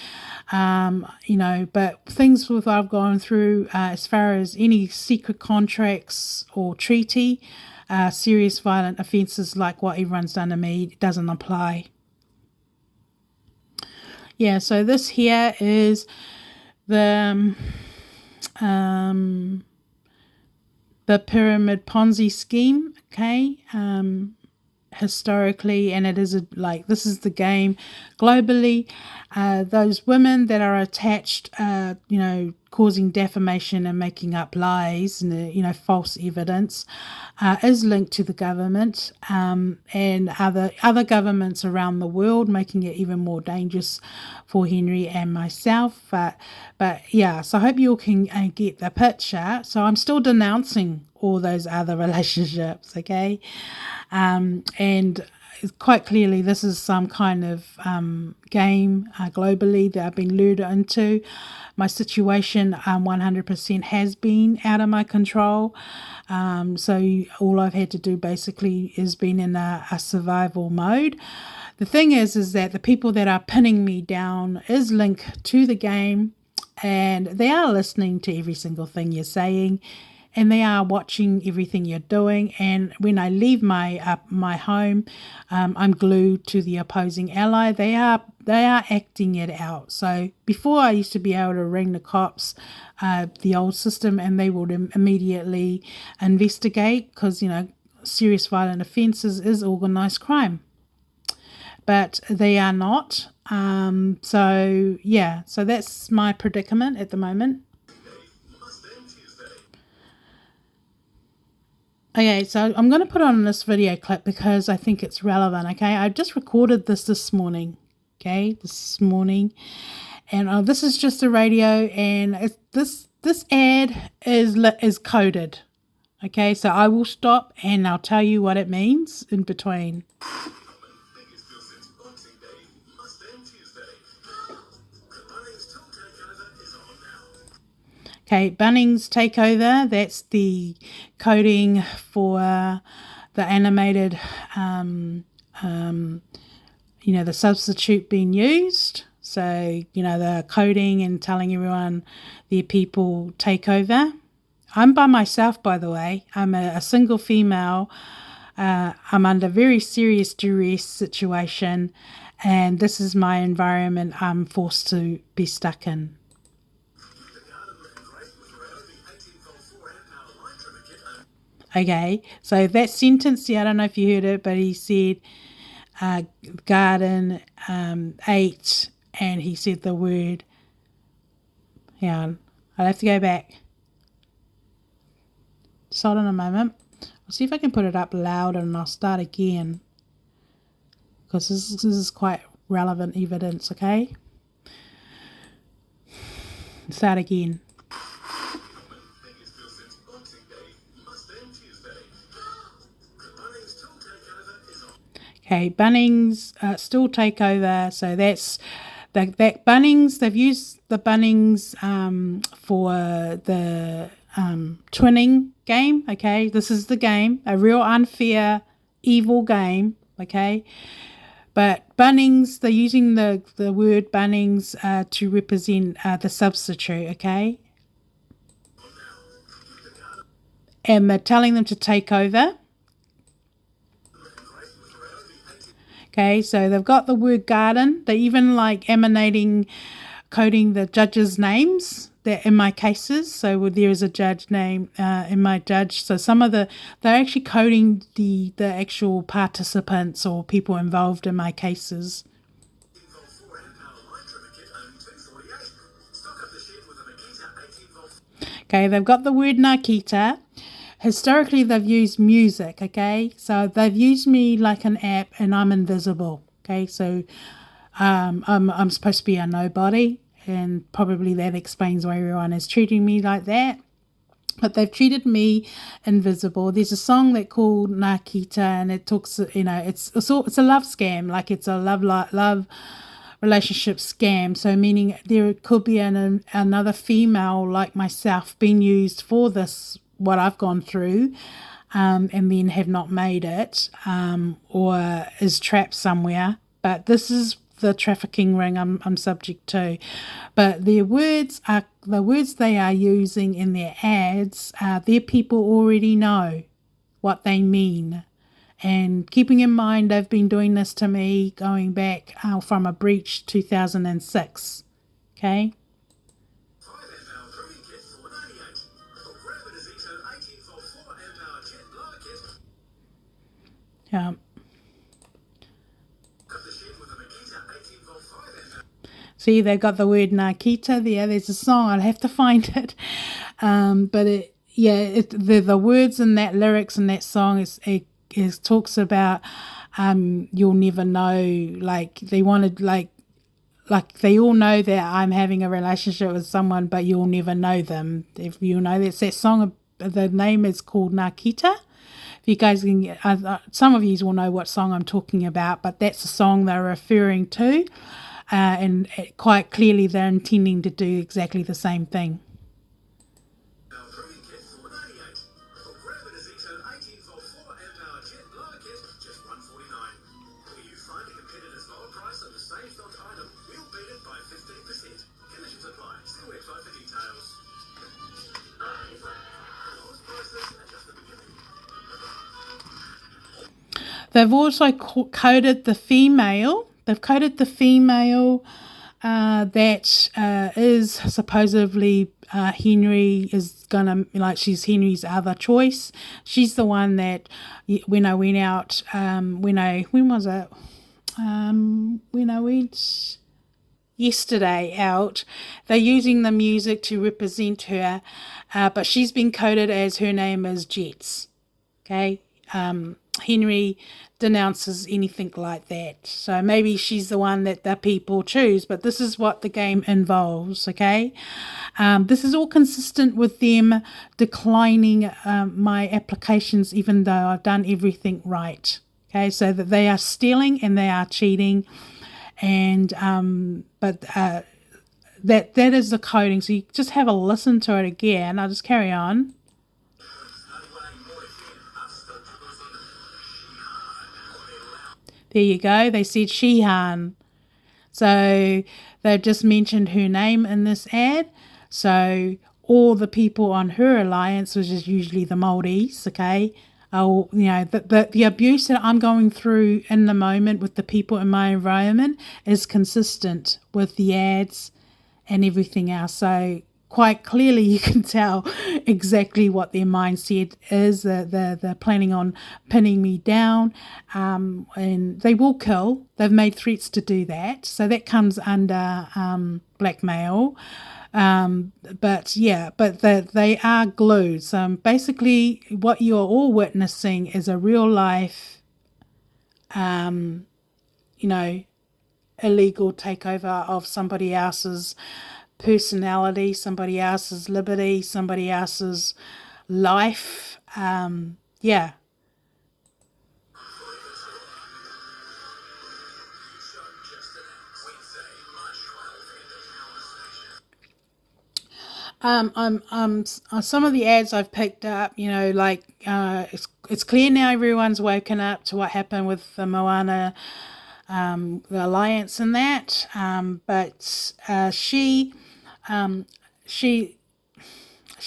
but things with what I've gone through, as far as any secret contracts or treaty, serious violent offences like what everyone's done to me doesn't apply. Yeah, so this here is the pyramid Ponzi scheme, okay? Historically, and it is this is the game globally. Those women that are attached, causing defamation and making up lies and false evidence, is linked to the government, and other governments around the world, making it even more dangerous for Henry and myself. But yeah, so I hope you all can get the picture. So I'm still denouncing all those other relationships, okay? And quite clearly this is some kind of game globally that I've been lured into. My situation 100% has been out of my control. So all I've had to do basically is been in a survival mode. The thing is that the people that are pinning me down is linked to the game, and they are listening to every single thing you're saying, and they are watching everything you're doing. And when I leave my home, I'm glued to the opposing ally. They are acting it out. So before, I used to be able to ring the cops, the old system, and they would immediately investigate, because serious violent offences is organised crime. But they are not. So yeah, so that's my predicament at the moment. Okay, so I'm going to put on this video clip because I think it's relevant, okay? I just recorded this morning, okay? This morning. And this is just a radio, and this ad is coded, okay? So I will stop and I'll tell you what it means in between. Okay, Bunnings Takeover, that's the coding for the animated, the substitute being used. So, the coding and telling everyone their people take over. I'm by myself, by the way. I'm a single female. I'm under very serious duress situation, and this is my environment I'm forced to be stuck in. Okay, so that sentence, I don't know if you heard it, but he said garden 8, and he said the word, hang on, I'll have to go back. Just hold on a moment. I'll see if I can put it up louder, and I'll start again, because this is quite relevant evidence, okay? Start again. Okay, Bunnings still take over. So that's that Bunnings. They've used the Bunnings for the twinning game. Okay, this is the game, a real unfair, evil game. Okay, but Bunnings, they're using the word Bunnings to represent the substitute. Okay, and they're telling them to take over. Okay, so they've got the word garden. They even coding the judges' names that in my cases. So there is a judge name in my judge. So they're actually coding the actual participants or people involved in my cases. Okay, they've got the word Nakita. historically they've used music, okay? So they've used me like an app and I'm invisible, okay? So I'm supposed to be a nobody, and probably that explains why everyone is treating me like that. But they've treated me invisible. There's a song that called Nakita, and it talks, it's a love scam, like it's a love relationship scam. So meaning there could be another female like myself being used for this, what I've gone through, and then have not made it, or is trapped somewhere. But this is the trafficking ring I'm subject to. But the words they are using in their ads, their people already know what they mean. And keeping in mind, they've been doing this to me going back from a breach 2006. Okay? Yeah. See, they got the word Nakita there. There's a song. I'll have to find it. But the words in that lyrics in that song it talks about you'll never know. Like they wanted like they all know that I'm having a relationship with someone, but you'll never know them. If you know, that's that song. The name is called Nakita. If you guys can, some of you will know what song I'm talking about, but that's the song they're referring to. And quite clearly they're intending to do exactly the same thing. They've also coded the female. They've coded the female that is supposedly Henry is gonna, like, she's Henry's other choice. She's the one that when I went out, when I went yesterday out, they're using the music to represent her, but she's been coded as her name is Jets. Okay. Henry denounces anything like that. So maybe she's the one that the people choose, but this is what the game involves, okay? This is all consistent with them declining my applications even though I've done everything right, okay? So that they are stealing and they are cheating, and but that is the coding. So you just have a listen to it again. I'll just carry on. There you go. They said Sheehan. So they've just mentioned her name in this ad. So all the people on her alliance, which is usually the Māoris, okay, the abuse that I'm going through in the moment with the people in my environment is consistent with the ads and everything else. So quite clearly you can tell exactly what their mindset is. They're planning on pinning me down, and they will kill. They've made threats to do that. So that comes under blackmail. But they are glued. So basically what you're all witnessing is a real life, illegal takeover of somebody else's personality, somebody else's liberty, somebody else's life. Some of the ads I've picked up, it's clear now everyone's woken up to what happened with the Moana, the alliance and that, but she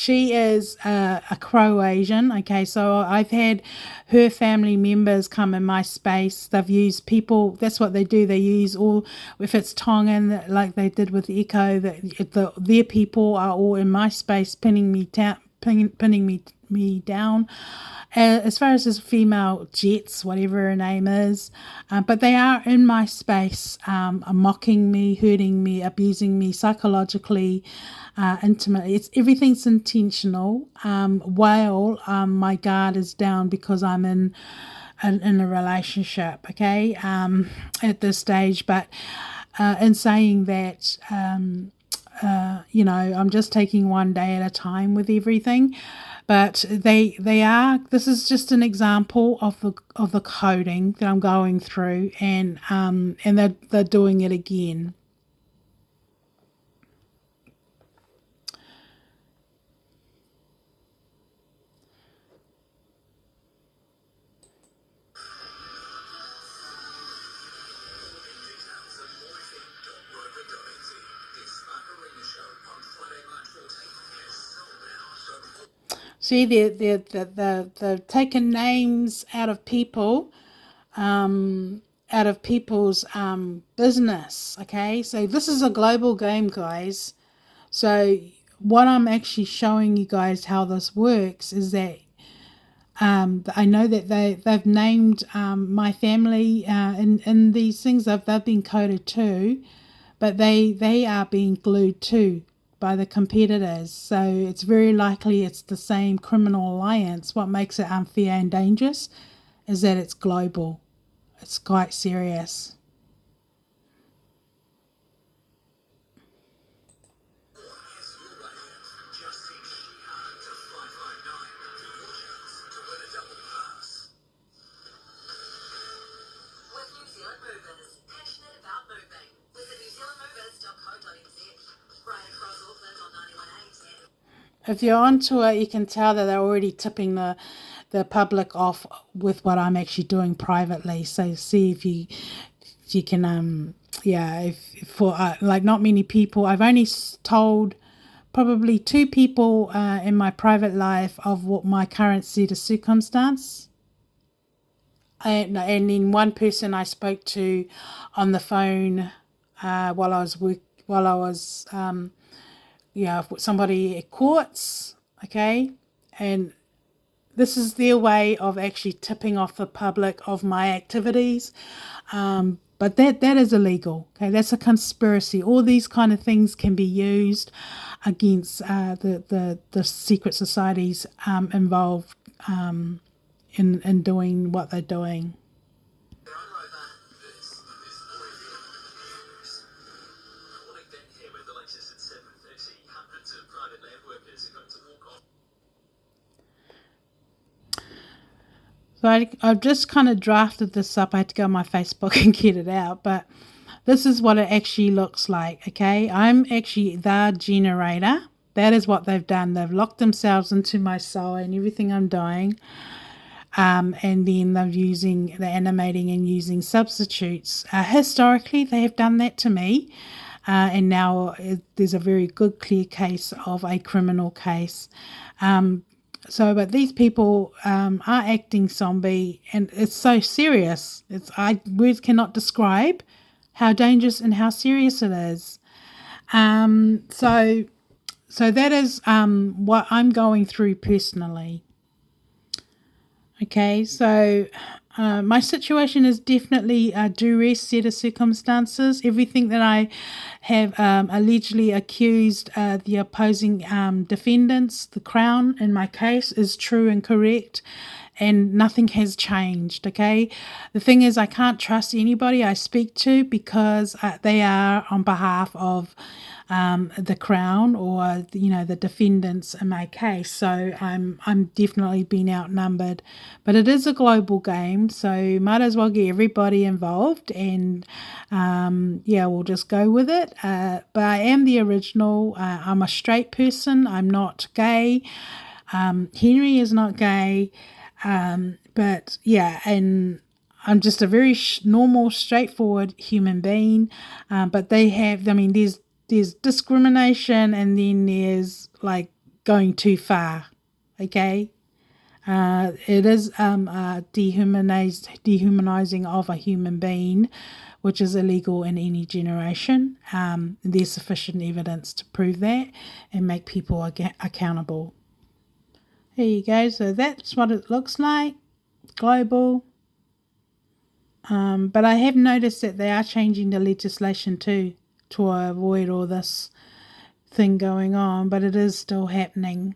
is a Croatian. Okay, so I've had her family members come in my space. They've used people. That's what they do. They use all, if it's Tongan, like they did with Echo, their people are all in my space, pinning me me down. As far as this female Jets, whatever her name is, but they are in my space, mocking me, hurting me, abusing me psychologically, intimately. Everything's intentional. While my guard is down because I'm in a relationship, okay, at this stage. But in saying that, I'm just taking one day at a time with everything. But they are. This is just an example of the coding that I'm going through, and they're doing it again. See, they're taking names out of people, out of people's business. Okay, so this is a global game, guys. So what I'm actually showing you guys how this works is that I know that they've named my family in these things. They've been coded too, but they are being glued too by the competitors. So it's very likely it's the same criminal alliance. What makes it unfair and dangerous is that it's global. It's quite serious. If you're onto it, you can tell that they're already tipping the public off with what I'm actually doing privately. So see if you can if for like not many people. I've only told probably 2 people in my private life of what my current set of circumstance. And then one person I spoke to on the phone while I was somebody at courts, okay, and this is their way of actually tipping off the public of my activities, but that is illegal. Okay, that's a conspiracy. All these kind of things can be used against the secret societies involved in doing what they're doing. So I've just kind of drafted this up. I had to go on my Facebook and get it out, but this is what it actually looks like, okay? I'm actually the generator. That is what they've done. They've locked themselves into my soul and everything I'm doing. And then they're animating and using substitutes. Historically, they have done that to me. And now there's a very good, clear case of a criminal case. But these people are acting zombie, and it's so serious. Words cannot describe how dangerous and how serious it is. So that is what I'm going through personally. Okay, so my situation is definitely a duress set of circumstances. Everything that I have allegedly accused the opposing defendants, the Crown, in my case, is true and correct, and nothing has changed, okay? The thing is, I can't trust anybody I speak to because they are on behalf of the Crown or the defendants in my case. So I'm definitely being outnumbered, but it is a global game, so might as well get everybody involved, and we'll just go with it. But I am the original. I'm a straight person. I'm not gay. Henry is not gay, but yeah, and I'm just a very normal, straightforward human being. But they have, there's discrimination, and then there's like going too far. Okay, it is dehumanizing of a human being, which is illegal in any generation. There's sufficient evidence to prove that and make people accountable. Here you go. So that's what it looks like, global. But I have noticed that they are changing the legislation too to avoid all this thing going on, but it is still happening.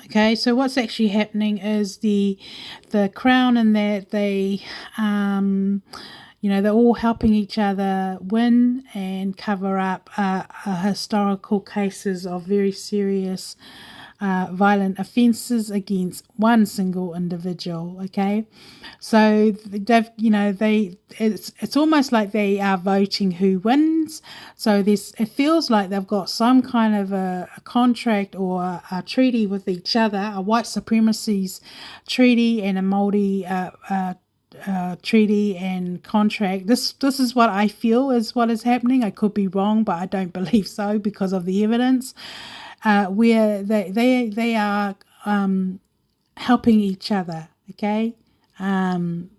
Okay, so what's actually happening is the Crown and that they, they're all helping each other win and cover up historical cases of very serious violent offences against one single individual. Okay, so it's almost like they are voting who wins. So it feels like they've got some kind of a contract or a treaty with each other, a white supremacies treaty and a Māori treaty and contract. This is what I feel is what is happening. I could be wrong, but I don't believe so because of the evidence. Where they are helping each other, okay,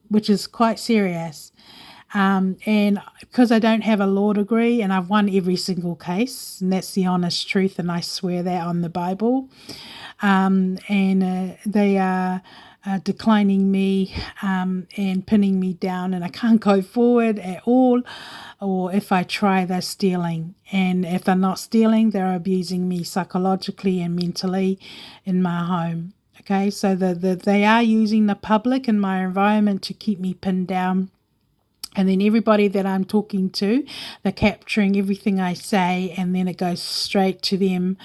which is quite serious. And because I don't have a law degree and I've won every single case, and that's the honest truth, and I swear that on the Bible, and they are declining me and pinning me down, and I can't go forward at all. Or if I try, they're stealing. And if they're not stealing, they're abusing me psychologically and mentally in my home. Okay, so they are using the public in my environment to keep me pinned down. And then everybody that I'm talking to, they're capturing everything I say, and then it goes straight to them,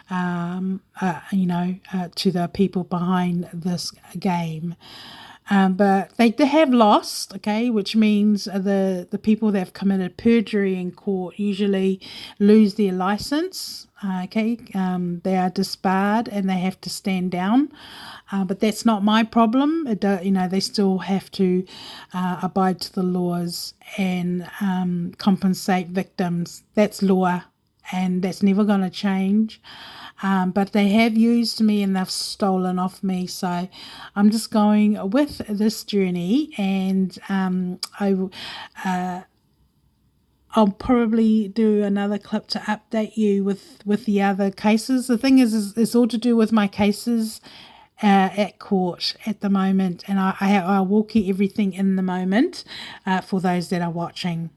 to the people behind this game. But they have lost, okay, which means the people that have committed perjury in court usually lose their license, okay. They are disbarred and they have to stand down. But that's not my problem. They still have to abide to the laws and compensate victims. That's law, and that's never going to change. But they have used me and they've stolen off me. So I'm just going with this journey, and I'll probably do another clip to update you with the other cases. The thing is it's all to do with my cases at court at the moment, and I will keep everything in the moment for those that are watching.